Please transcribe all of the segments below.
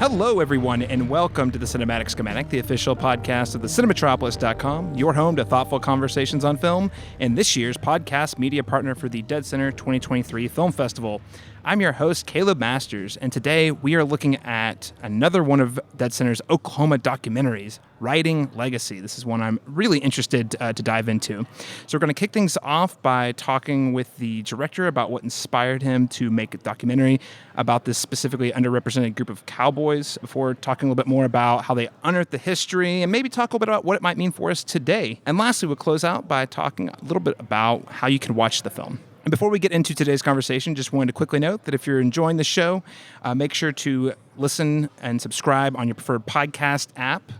Hello, everyone, and welcome to the Cinematic Schematic, the official podcast of the Cinematropolis.com, your home to thoughtful conversations on film, and this year's podcast media partner for the dCFF23 2023 Film Festival. I'm your host, Caleb Masters, and today we are looking at another one of dCenter's Oklahoma documentaries, Riding Legacy. This is one I'm really interested to dive into. So we're going to kick things off by talking with the director about what inspired him to make a documentary about this specifically underrepresented group of cowboys, before talking a little bit more about how they unearthed the history and maybe talk a little bit about what it might mean for us today. And lastly, we'll close out by talking a little bit about how you can watch the film. And before we get into today's conversation, just wanted to quickly note that if you're enjoying the show, make sure to listen and subscribe on your preferred podcast app.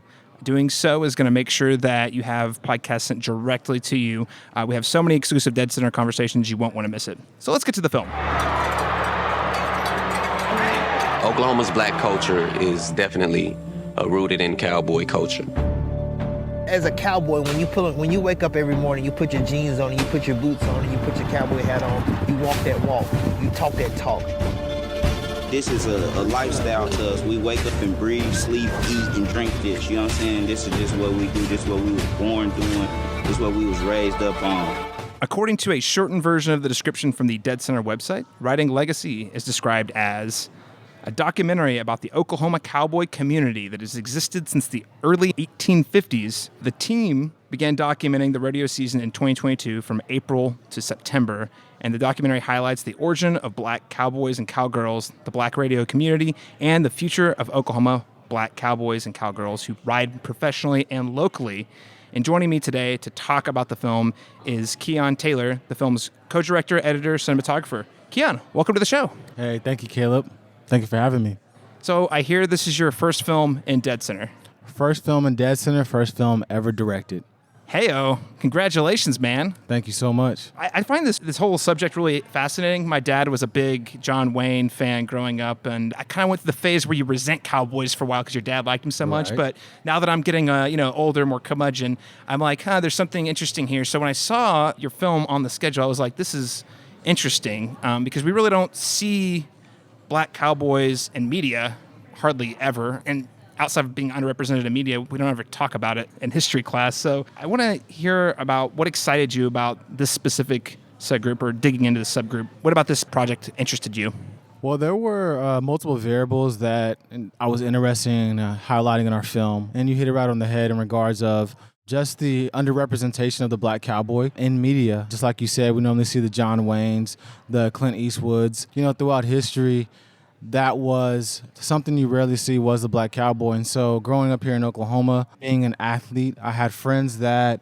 Doing so is going to make sure that you have podcasts sent directly to you. We have so many exclusive dCenter conversations, you won't want to miss it. So let's get to the film. Oklahoma's black culture is definitely rooted in cowboy culture. As a cowboy, when you wake up every morning, you put your jeans on, and you put your boots on, and you put your cowboy hat on, you walk that walk, you talk that talk. This is a lifestyle to us. We wake up and breathe, sleep, eat, and drink this. You know what I'm saying? This is just what we do. This is what we was born doing. This is what we was raised up on. According to a shortened version of the description from the dCenter website, Riding Legacy is described as a documentary about the Oklahoma cowboy community that has existed since the early 1850s. The team began documenting the rodeo season in 2022 from April to September, and the documentary highlights the origin of black cowboys and cowgirls, the black rodeo community, and the future of Oklahoma black cowboys and cowgirls who ride professionally and locally. And joining me today to talk about the film is Kian Taylor, the film's co-director, editor, cinematographer. Kian, welcome to the show. Hey, thank you, Caleb. Thank you for having me. So I hear this is your first film in dCenter. First film in dCenter, first film ever directed. Hey-o, congratulations, man. Thank you so much. I find this whole subject really fascinating. My dad was a big John Wayne fan growing up, and I kind of went through the phase where you resent cowboys for a while because your dad liked him so much. Right. But now that I'm getting older, more curmudgeon, I'm like, there's something interesting here. So when I saw your film on the schedule, I was like, this is interesting because we really don't see black cowboys in media hardly ever, and outside of being underrepresented in media, we don't ever talk about it in history class. So I want to hear about what excited you about this specific subgroup, or digging into the subgroup. What about this project interested you? Well, there were multiple variables that I was interested in highlighting in our film, and you hit it right on the head in regards of just the underrepresentation of the black cowboy in media. Just like you said, we normally see the John Waynes, the Clint Eastwoods. Throughout history, that was something you rarely see, was the black cowboy. And so growing up here in Oklahoma, being an athlete, I had friends that,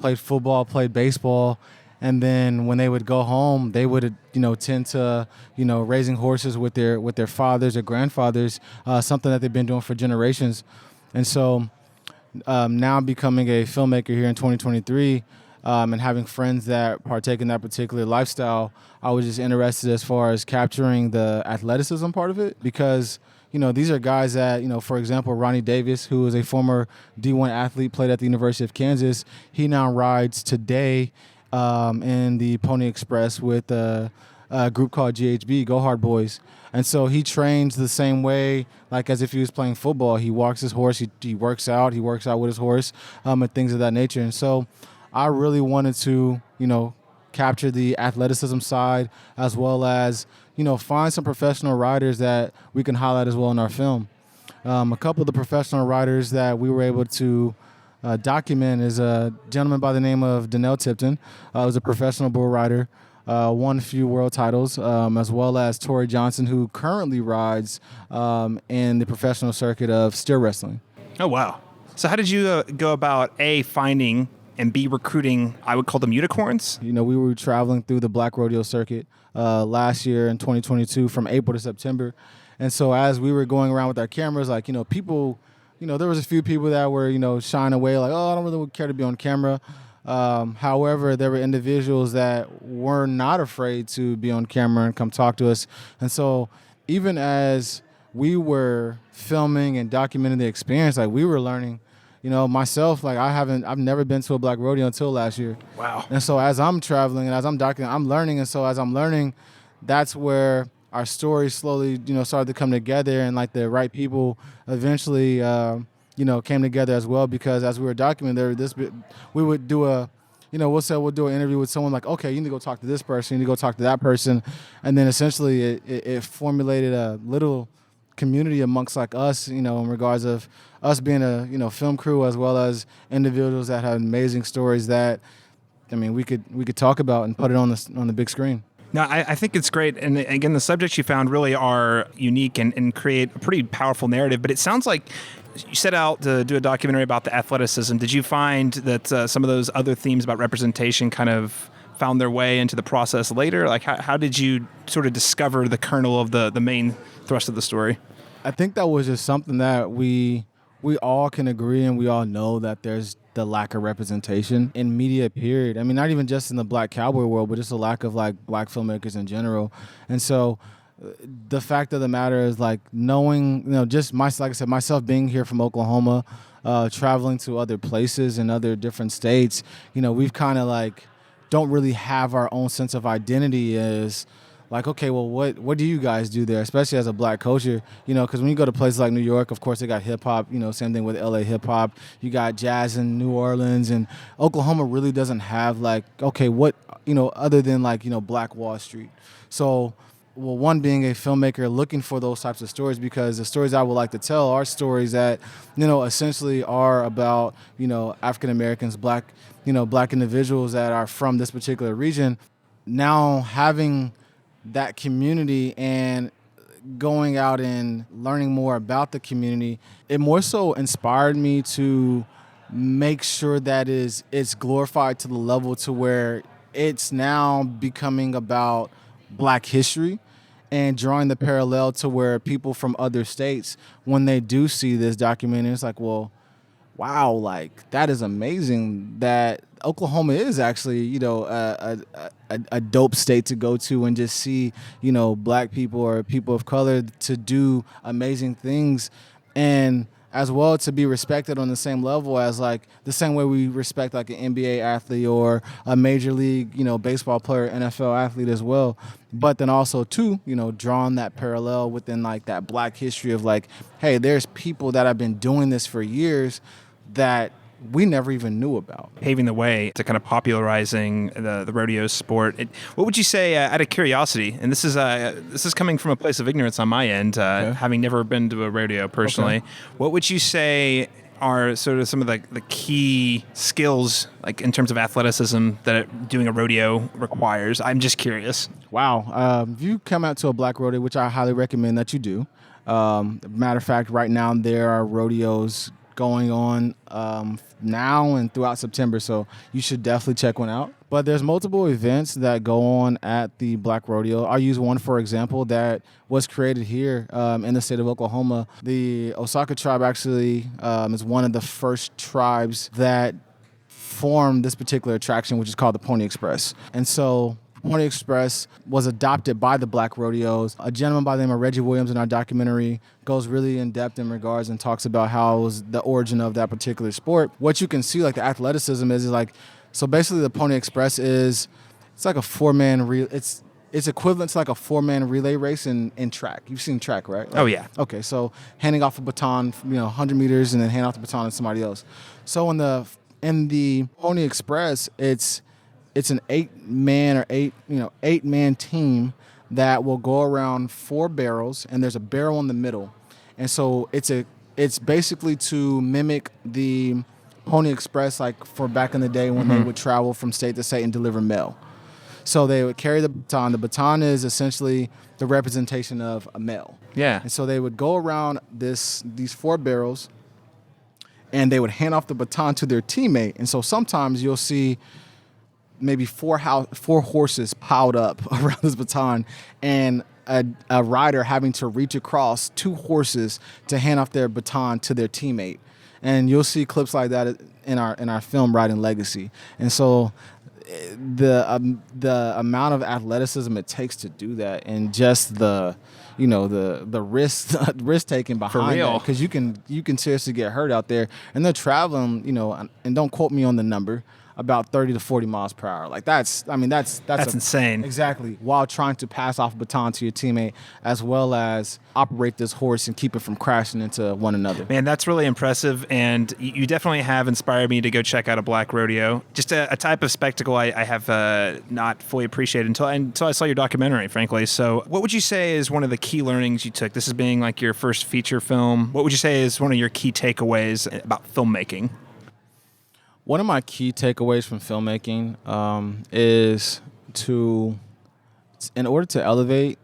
played football, played baseball. And then when they would go home, they would, tend to, raising horses with their fathers or grandfathers, something that they've been doing for generations. And so now becoming a filmmaker here in 2023 and having friends that partake in that particular lifestyle, I was just interested as far as capturing the athleticism part of it, because these are guys that, for example, Ronnie Davis, who is a former D1 athlete, played at the University of Kansas. He now rides today in the Pony Express with a group called GHB, Go Hard Boys. And so he trains the same way, like as if he was playing football. He walks his horse, he works out with his horse, and things of that nature. And so I really wanted to, capture the athleticism side, as well as, find some professional riders that we can highlight as well in our film. A couple of the professional riders that we were able to document is a gentleman by the name of Donnell Tipton, who's a professional bull rider, won a few world titles, as well as Torrey Johnson, who currently rides in the professional circuit of steer wrestling. Oh, wow. So how did you go about, A, finding and B, recruiting, I would call them unicorns? We were traveling through the black rodeo circuit last year in 2022 from April to September. And so as we were going around with our cameras, people, there was a few people that were, shying away, like, oh, I don't really care to be on camera. However, there were individuals that were not afraid to be on camera and come talk to us. And so even as we were filming and documenting the experience, we were learning. Myself, I've never been to a black rodeo until last year. Wow. And so as I'm traveling and as I'm documenting, I'm learning. And so as I'm learning, that's where our stories slowly, started to come together, and like the right people eventually, came together as well. Because as we were documenting we would do we'll do an interview with someone like, okay, you need to go talk to this person, you need to go talk to that person, and then essentially it formulated a little community amongst like us, in regards of us being a film crew, as well as individuals that have amazing stories that, we could talk about and put it on the big screen. No, I think it's great. And again, the subjects you found really are unique and create a pretty powerful narrative. But it sounds like you set out to do a documentary about the athleticism. Did you find that some of those other themes about representation kind of found their way into the process later? Like, how did you sort of discover the kernel of the main thrust of the story? I think that was just something that we all can agree, and we all know that there's the lack of representation in media, period. Not even just in the black cowboy world, but just a lack of like black filmmakers in general. And so the fact of the matter is, like, knowing, just like I said, myself being here from Oklahoma, traveling to other places and other different states, we've kind of like don't really have our own sense of identity as like, okay, well, what do you guys do there, especially as a black culture? Because when you go to places like New York, of course, they got hip-hop, same thing with L.A. hip-hop. You got jazz in New Orleans, and Oklahoma really doesn't have, like, okay, what, other than, like, Black Wall Street. So, well, one, being a filmmaker, looking for those types of stories, because the stories I would like to tell are stories that, essentially are about, African-Americans, black individuals that are from this particular region. Now having that community and going out and learning more about the community, it more so inspired me to make sure that it's glorified to the level to where it's now becoming about black history, and drawing the parallel to where people from other states, when they do see this documentary, it's like, well, wow, like, that is amazing that Oklahoma is actually, a dope state to go to and just see, black people or people of color to do amazing things, and as well to be respected on the same level as, like, the same way we respect like an NBA athlete or a major league, baseball player, NFL athlete as well. But then also too, drawing that parallel within like that black history of like, hey, there's people that have been doing this for years that we never even knew about. Paving the way to kind of popularizing the rodeo sport. What would you say, out of curiosity, and this is coming from a place of ignorance on my end, having never been to a rodeo personally, what would you say are sort of some of the key skills, like in terms of athleticism, that doing a rodeo requires? I'm just curious. Wow. If you come out to a black rodeo, which I highly recommend that you do, matter of fact, right now there are rodeos going on now and throughout September, so you should definitely check one out. But there's multiple events that go on at the Black Rodeo. I'll use one, for example, that was created here in the state of Oklahoma. The Osaka tribe actually is one of the first tribes that formed this particular attraction, which is called the Pony Express. And so Pony Express was adopted by the Black Rodeos. A gentleman by the name of Reggie Williams in our documentary goes really in depth in regards and talks about how it was the origin of that particular sport. What you can see, like the athleticism is like, so basically the Pony Express it's like a it's equivalent to like a 4-man relay race in track. You've seen track, right? Oh, yeah. Okay, so handing off a baton, 100 meters, and then hand off the baton to somebody else. So in the Pony Express, it's an 8-man team that will go around 4 barrels, and there's a barrel in the middle. And so it's basically to mimic the Pony Express, like for back in the day when they would travel from state to state and deliver mail. So they would carry the baton. The baton is essentially the representation of a male. Yeah. And so they would go around these 4 barrels, and they would hand off the baton to their teammate. And so sometimes you'll see maybe 4 horses piled up around this baton, and a rider having to reach across 2 horses to hand off their baton to their teammate. And you'll see clips like that in our film Riding Legacy. And so the amount of athleticism it takes to do that, and just the risk taking behind that, because you can seriously get hurt out there. And they're traveling, and don't quote me on the number, about 30 to 40 miles per hour. Like that's insane. Exactly. While trying to pass off a baton to your teammate, as well as operate this horse and keep it from crashing into one another. Man, that's really impressive, and you definitely have inspired me to go check out a black rodeo. Just a type of spectacle I have not fully appreciated until I saw your documentary, frankly. So what would you say is one of the key learnings you took? This is being like your first feature film. What would you say is one of your key takeaways about filmmaking? One of my key takeaways from filmmaking is in order to elevate,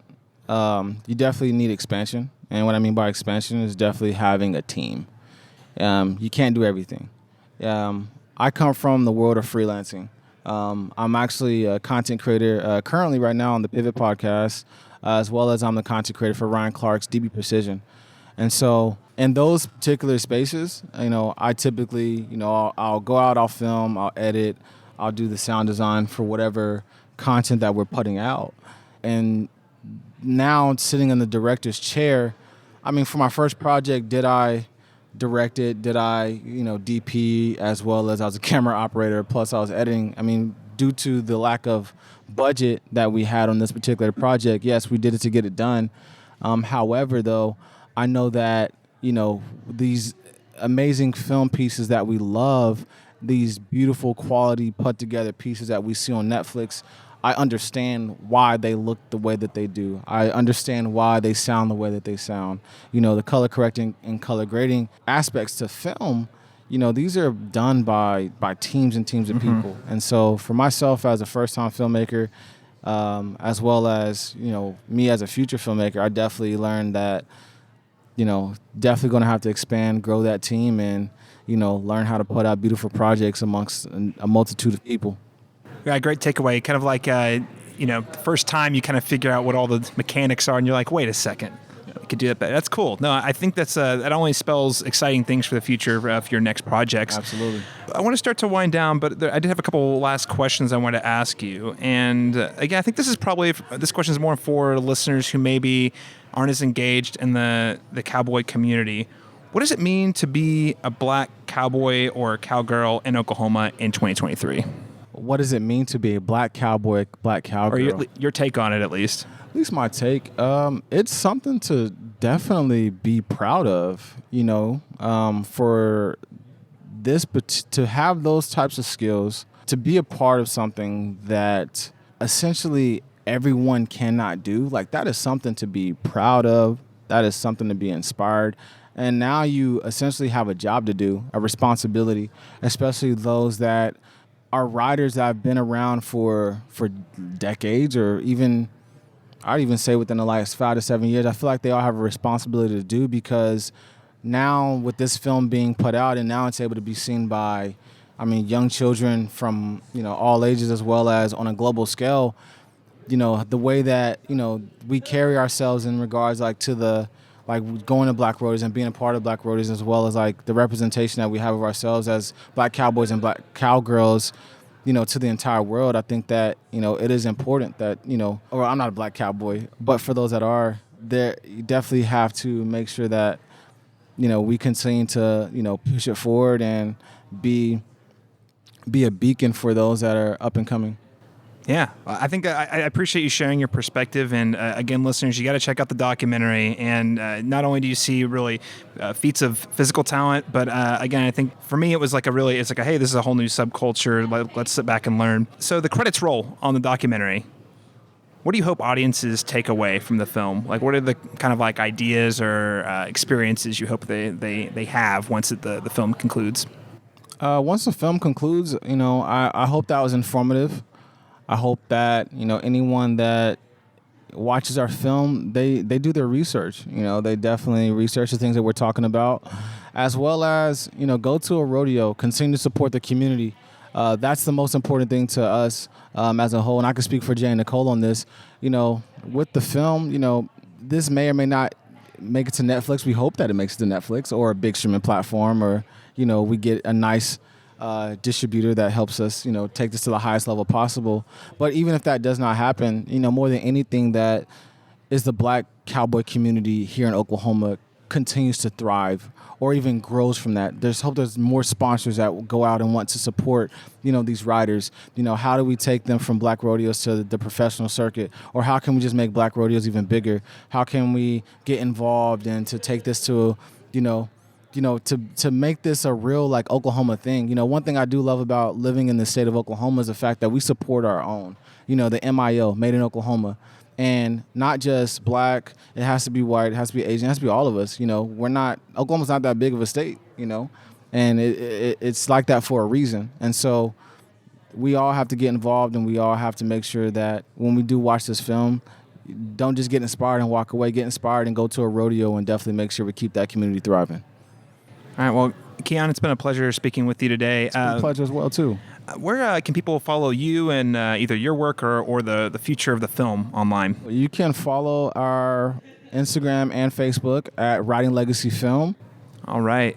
you definitely need expansion. And what I mean by expansion is definitely having a team. You can't do everything. I come from the world of freelancing. I'm actually a content creator currently right now on the Pivot podcast, as well as I'm the content creator for Ryan Clark's DB Precision. And so in those particular spaces, I typically, I'll go out, I'll film, I'll edit, I'll do the sound design for whatever content that we're putting out. And now sitting in the director's chair, for my first project, did I direct it? Did I, DP, as well as I was a camera operator, plus I was editing? Due to the lack of budget that we had on this particular project, yes, we did it to get it done. However, though, I know that, these amazing film pieces that we love, these beautiful quality put together pieces that we see on Netflix, I understand why they look the way that they do. I understand why they sound the way that they sound. The color correcting and color grading aspects to film, these are done by teams and teams of people. And so for myself as a first-time filmmaker, as well as, me as a future filmmaker, I definitely learned that, definitely going to have to expand, grow that team, and, learn how to put out beautiful projects amongst a multitude of people. Yeah, great takeaway. Kind of like, the first time you kind of figure out what all the mechanics are, and you're like, wait a second, you could do that better. That's cool. No, I think that only spells exciting things for the future of your next projects. Absolutely. I want to start to wind down, but I did have a couple last questions I wanted to ask you. And again, I think this question is more for listeners who maybe aren't as engaged in the cowboy community. What does it mean to be a black cowboy or cowgirl in Oklahoma in 2023? What does it mean to be a black cowboy, black cowgirl? Or your take on it, at least. At least my take. It's something to definitely be proud of, for this, but to have those types of skills, to be a part of something that essentially everyone cannot do. Like, that is something to be proud of. That is something to be inspired. And now you essentially have a job to do, a responsibility, especially those that are riders that have been around for decades, or I'd even say within the last 5 to 7 years. I feel like they all have a responsibility to do, because now with this film being put out, and now it's able to be seen by, young children from, all ages, as well as on a global scale, the way that, we carry ourselves in regards to going to black rodeos and being a part of black rodeos, as well as the representation that we have of ourselves as black cowboys and black cowgirls, to the entire world. I think that, it is important that, or I'm not a black cowboy, but for those that are there, you definitely have to make sure that, we continue to, push it forward and be a beacon for those that are up and coming. Yeah, I think I appreciate you sharing your perspective. And again, listeners, you got to check out the documentary. And not only do you see really feats of physical talent, but again, I think for me, it was hey, this is a whole new subculture. Let's sit back and learn. So the credits roll on the documentary. What do you hope audiences take away from the film? What are the kind of ideas or experiences you hope they have once the film concludes? Once the film concludes, I hope that was informative. I hope that, anyone that watches our film, they do their research. They definitely research the things that we're talking about, as well as, go to a rodeo, continue to support the community. That's the most important thing to us as a whole. And I can speak for Jay and Nicole on this. With the film, this may or may not make it to Netflix. We hope that it makes it to Netflix or a big streaming platform, or, we get a nice distributor that helps us, take this to the highest level possible. But even if that does not happen, more than anything, that is the black cowboy community here in Oklahoma continues to thrive or even grows from that. There's more sponsors that will go out and want to support, these riders. How do we take them from black rodeos to the professional circuit? Or how can we just make black rodeos even bigger? How can we get involved and to take this to, to make this a real like Oklahoma thing? One thing I do love about living in the state of Oklahoma is the fact that we support our own, the MIO, Made in Oklahoma. And not just black, it has to be white, it has to be Asian, it has to be all of us. Oklahoma's not that big of a state, and it's like that for a reason. And so we all have to get involved, and we all have to make sure that when we do watch this film, don't just get inspired and walk away, get inspired and go to a rodeo, and definitely make sure we keep that community thriving. All right, well, Kian, it's been a pleasure speaking with you today. It's been a pleasure as well, too. Where can people follow you and either your work or the future of the film online? You can follow our Instagram and Facebook at Riding Legacy Film. All right.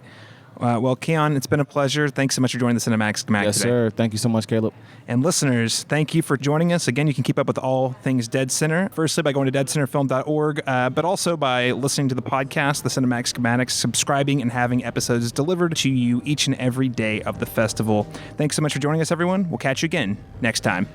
Well, Kian, it's been a pleasure. Thanks so much for joining the Cinematic Schematic Yes, today. sir. Thank you so much, Caleb. And listeners, thank you for joining us. Again, you can keep up with all things DeadCenter, firstly by going to deadcenterfilm.org, but also by listening to the podcast, The Cinematic Schematics, subscribing and having episodes delivered to you each and every day of the festival. Thanks so much for joining us, everyone. We'll catch you again next time.